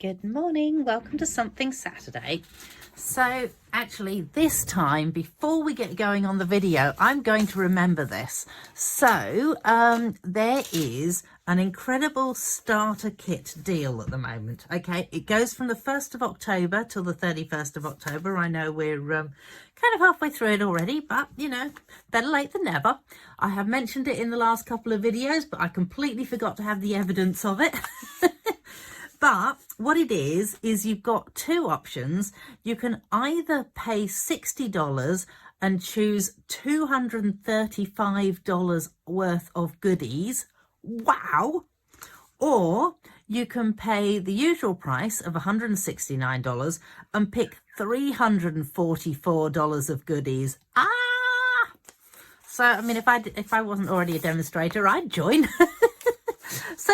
Good morning, welcome to Something Saturday. So actually this time, before we get going on the video, I'm going to remember this. So there is an incredible starter kit deal at the moment. Okay, it goes from the 1st of October till the 31st of October. I know we're kind of halfway through it already, but you know, better late than never. I have mentioned it in the last couple of videos, but I completely forgot to have the evidence of it. But what it is you've got two options. You can either pay $60 and choose $235 worth of goodies. Wow! Or you can pay the usual price of $169 and pick $344 of goodies. So, I mean, if I wasn't already a demonstrator, I'd join. So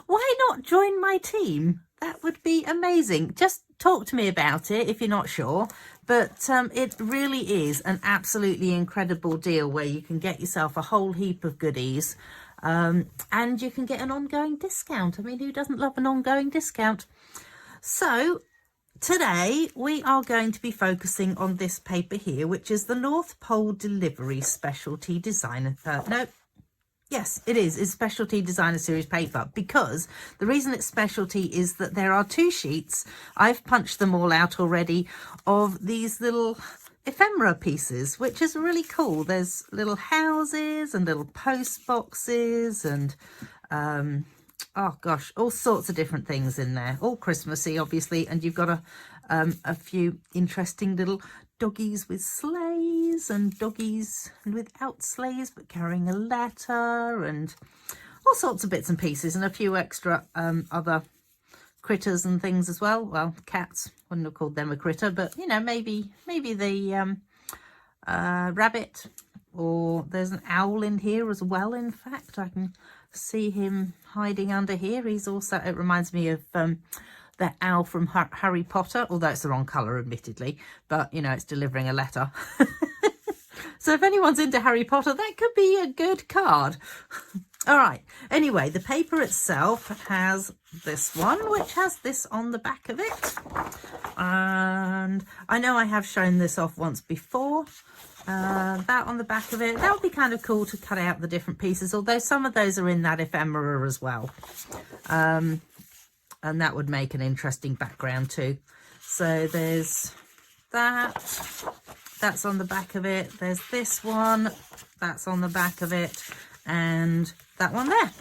why not join my team? That would be amazing. Just talk to me about it if you're not sure. But it really is an absolutely incredible deal where you can get yourself a whole heap of goodies and you can get an ongoing discount. I mean, who doesn't love an ongoing discount? So today we are going to be focusing on this paper here, which is the North Pole Delivery Specialty Designer. Yes, it is. It's Specialty Designer Series paper, because the reason it's specialty is that there are two sheets. I've punched them all out already of these little ephemera pieces, which is really cool. There's little houses and little post boxes and oh gosh, all sorts of different things in there, all Christmassy obviously. And you've got a few interesting little doggies with sleighs and doggies without sleighs but carrying a letter and all sorts of bits and pieces, and a few extra other critters and things as well. Well, cats, wouldn't have called them a critter, but you know, maybe the rabbit, or there's an owl in here as well. In fact, I can see him hiding under here. He's also, it reminds me of the owl from Harry Potter, although it's the wrong colour admittedly, but you know, it's delivering a letter. So if anyone's into Harry Potter, that could be a good card. All right, anyway, the paper itself has this one, which has this on the back of it, and I know I have shown this off once before. That on the back of it, that would be kind of cool to cut out the different pieces, although some of those are in that ephemera as well. And that would make an interesting background too. So there's that's on the back of it. There's this one, that's on the back of it, and that one there,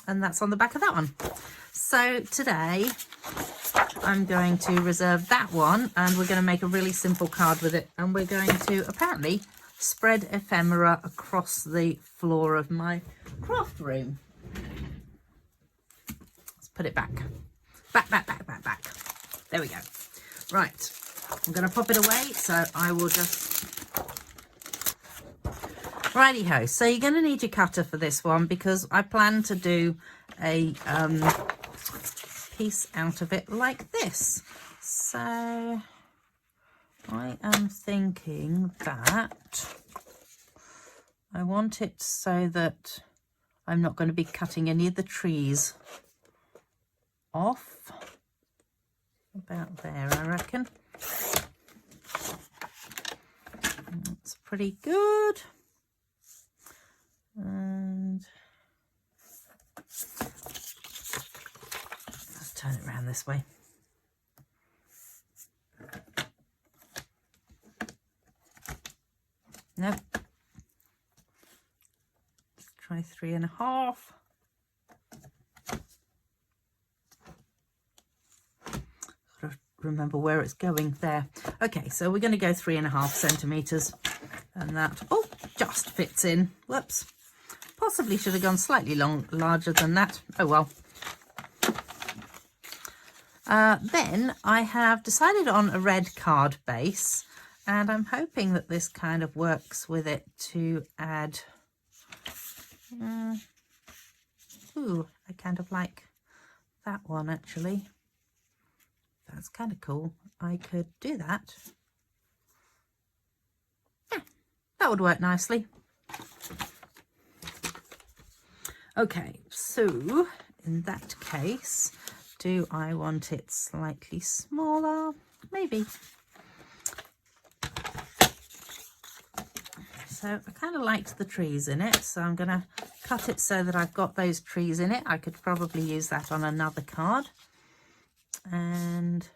and that's on the back of that one. So today I'm going to reserve that one, and we're going to make a really simple card with it, and we're going to apparently spread ephemera across the floor of my craft room. Let's put it back. Back. There we go. Right, I'm going to pop it away, so I will just... Righty-ho, so you're going to need your cutter for this one, because I plan to do a piece out of it like this. So I am thinking that I want it so that I'm not going to be cutting any of the trees off. About there, I reckon. That's pretty good. And let's turn it around this way. Nope. Let's try 3.5. Remember where it's going there. Okay, so we're going to go 3.5 centimeters, and that just fits in. Whoops, possibly should have gone slightly larger than that. Oh well. Then I have decided on a red card base, and I'm hoping that this kind of works with it to add ooh, I kind of like that one actually. That's kind of cool. I could do that. Yeah, that would work nicely. Okay, so in that case, Do I want it slightly smaller? Maybe. So I kind of liked the trees in it, so I'm going to cut it so that I've got those trees in it. I could probably use that on another card. And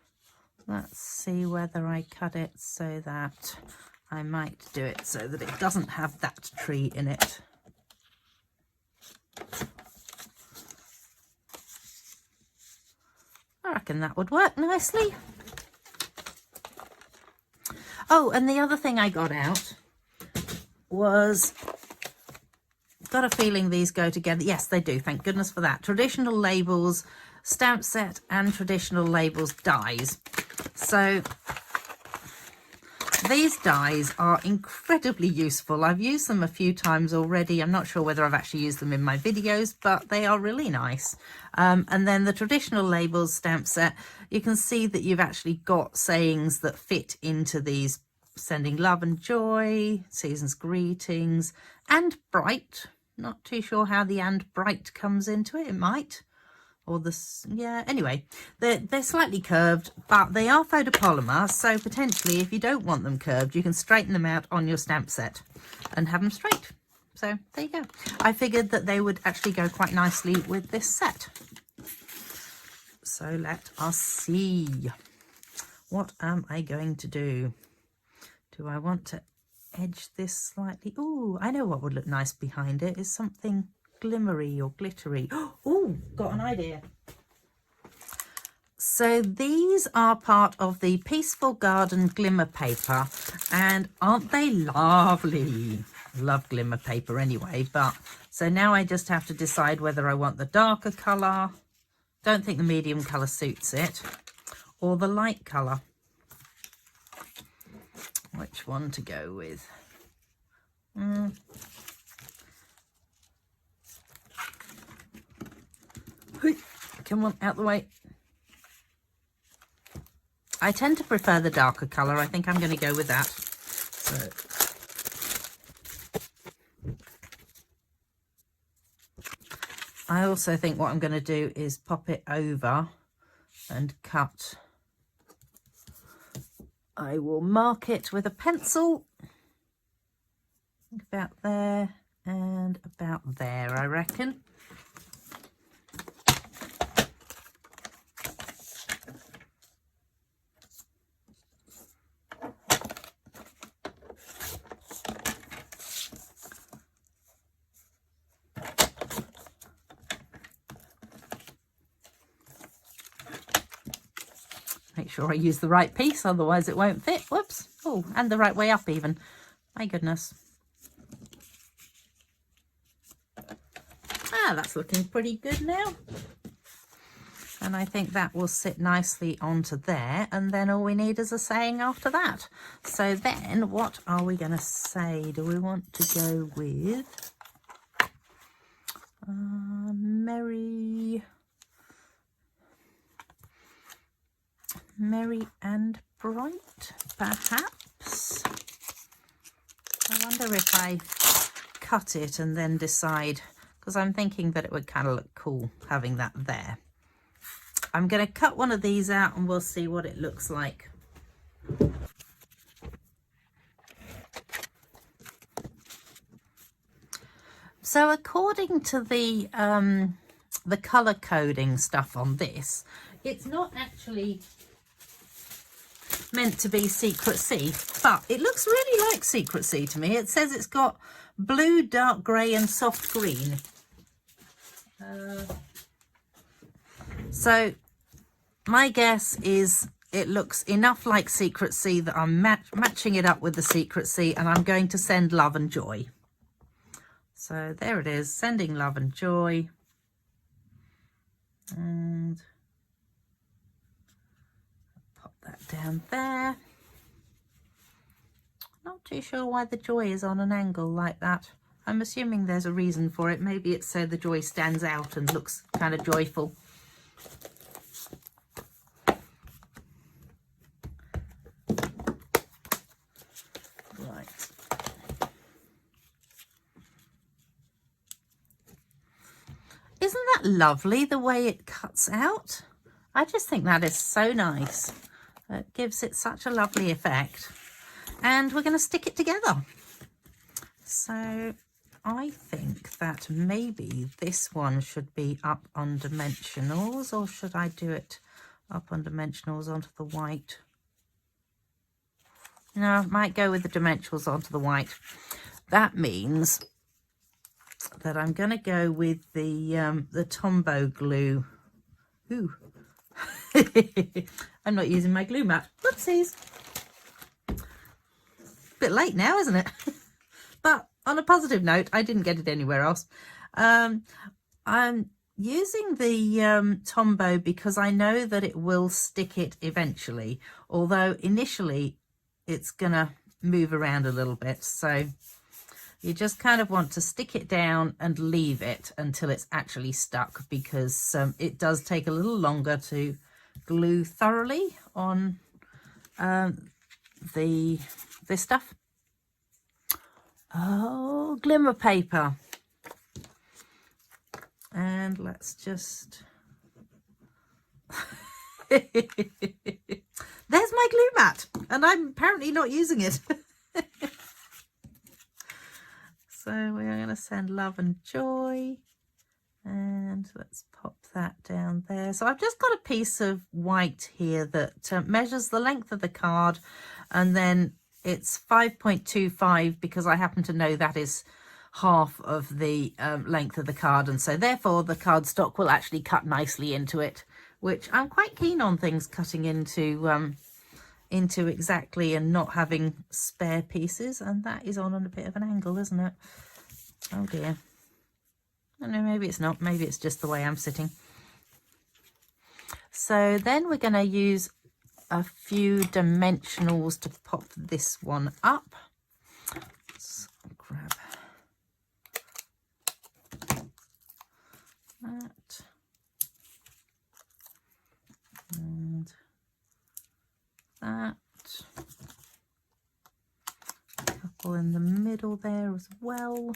let's see whether I cut it so that I might do it so that it doesn't have that tree in it. I reckon that would work nicely. Oh, and the other thing I got out was, got a feeling these go together. Yes, they do. Thank goodness for that. Traditional labels, stamp set, and traditional labels dies. So these dies are incredibly useful. I've used them a few times already. I'm not sure whether I've actually used them in my videos, but they are really nice. And then the traditional labels stamp set, you can see that you've actually got sayings that fit into these: sending love and joy, season's greetings, and bright. Not too sure how the and bright comes into it. It might. Or this, yeah, anyway, they're slightly curved, but they are photopolymer, so potentially if you don't want them curved, you can straighten them out on your stamp set and have them straight. So there you go. I figured that they would actually go quite nicely with this set. So let us see. What am I going to do? Do I want to edge this slightly? Oh, I know what would look nice behind it is something glimmery or glittery. Oh, got an idea. So these are part of the Peaceful Garden glimmer paper, and aren't they lovely? Love glimmer paper anyway, but so now I just have to decide whether I want the darker colour. Don't think the medium colour suits it, or the light colour. Which one to go with? Come on, out the way. I tend to prefer the darker colour. I think I'm going to go with that. So I also think what I'm going to do is pop it over and cut. I will mark it with a pencil. About there and about there, I reckon. Make sure I use the right piece, otherwise it won't fit. Whoops. Oh, and the right way up even. My goodness. Ah, that's looking pretty good now. And I think that will sit nicely onto there. And then all we need is a saying after that. So then what are we going to say? Do we want to go with merry and bright, perhaps? I wonder if I cut it and then decide, because I'm thinking that it would kind of look cool having that there. I'm going to cut one of these out and we'll see what it looks like. So according to the color coding stuff on this, it's not actually meant to be Secrecy, but it looks really like Secrecy to me. It says it's got blue, dark grey and soft green. So my guess is it looks enough like Secrecy that I'm matching it up with the Secrecy, and I'm going to send love and joy. So there it is, sending love and joy. And pop that down there. Not too sure why the joy is on an angle like that. I'm assuming there's a reason for it. Maybe it's so the joy stands out and looks kind of joyful. Right. Isn't that lovely, the way it cuts out? I just think that is so nice. It gives it such a lovely effect. And we're going to stick it together. So I think that maybe this one should be up on dimensionals, or should I do it up on dimensionals onto the white? No, I might go with the dimensionals onto the white. That means that I'm going to go with the Tombow glue. Ooh. I'm not using my glue mat. Whoopsies. Bit late now, isn't it? But on a positive note, I didn't get it anywhere else. I'm using the Tombow because I know that it will stick it eventually, although initially it's gonna move around a little bit. So you just kind of want to stick it down and leave it until it's actually stuck, because it does take a little longer to glue thoroughly on this stuff. Oh, glimmer paper. And let's just... There's my glue mat, and I'm apparently not using it. So we're going to send love and joy. And let's pop that down there. So I've just got a piece of white here that measures the length of the card, and then it's 5.25 because I happen to know that is half of the length of the card, and so therefore the cardstock will actually cut nicely into it, which I'm quite keen on things cutting into exactly and not having spare pieces. And that is on a bit of an angle, isn't it? Oh dear. I don't know, maybe it's not, maybe it's just the way I'm sitting. So then we're going to use a few dimensionals to pop this one up. Let's grab that and that. A couple in the middle there as well.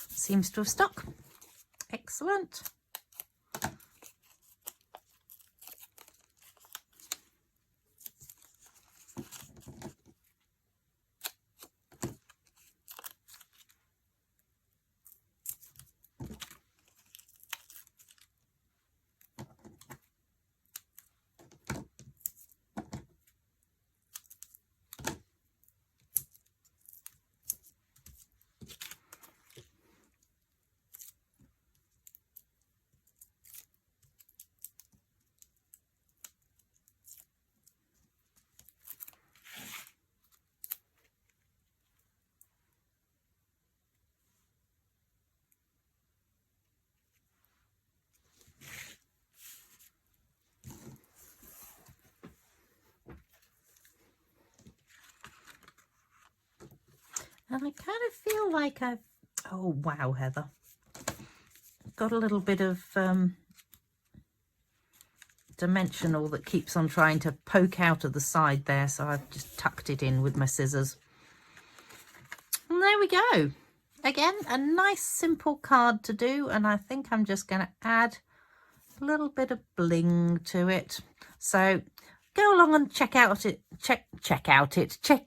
Seems to have stuck. Excellent. And I kind of feel like I've, oh wow, Heather, got a little bit of dimensional that keeps on trying to poke out of the side there, so I've just tucked it in with my scissors. And there we go. Again, a nice simple card to do, and I think I'm just going to add a little bit of bling to it. So go along and check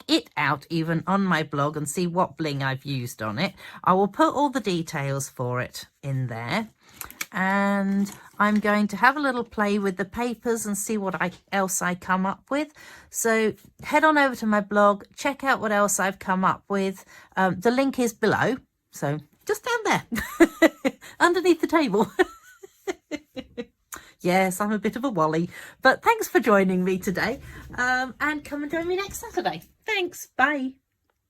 it out even on my blog and see what bling I've used on it. I will put all the details for it in there, and I'm going to have a little play with the papers and see what else I come up with. So head on over to my blog, check out what else I've come up with. The link is below, so just down there underneath the table. Yes, I'm a bit of a wally, but thanks for joining me today, and come and join me next Saturday. Thanks, bye.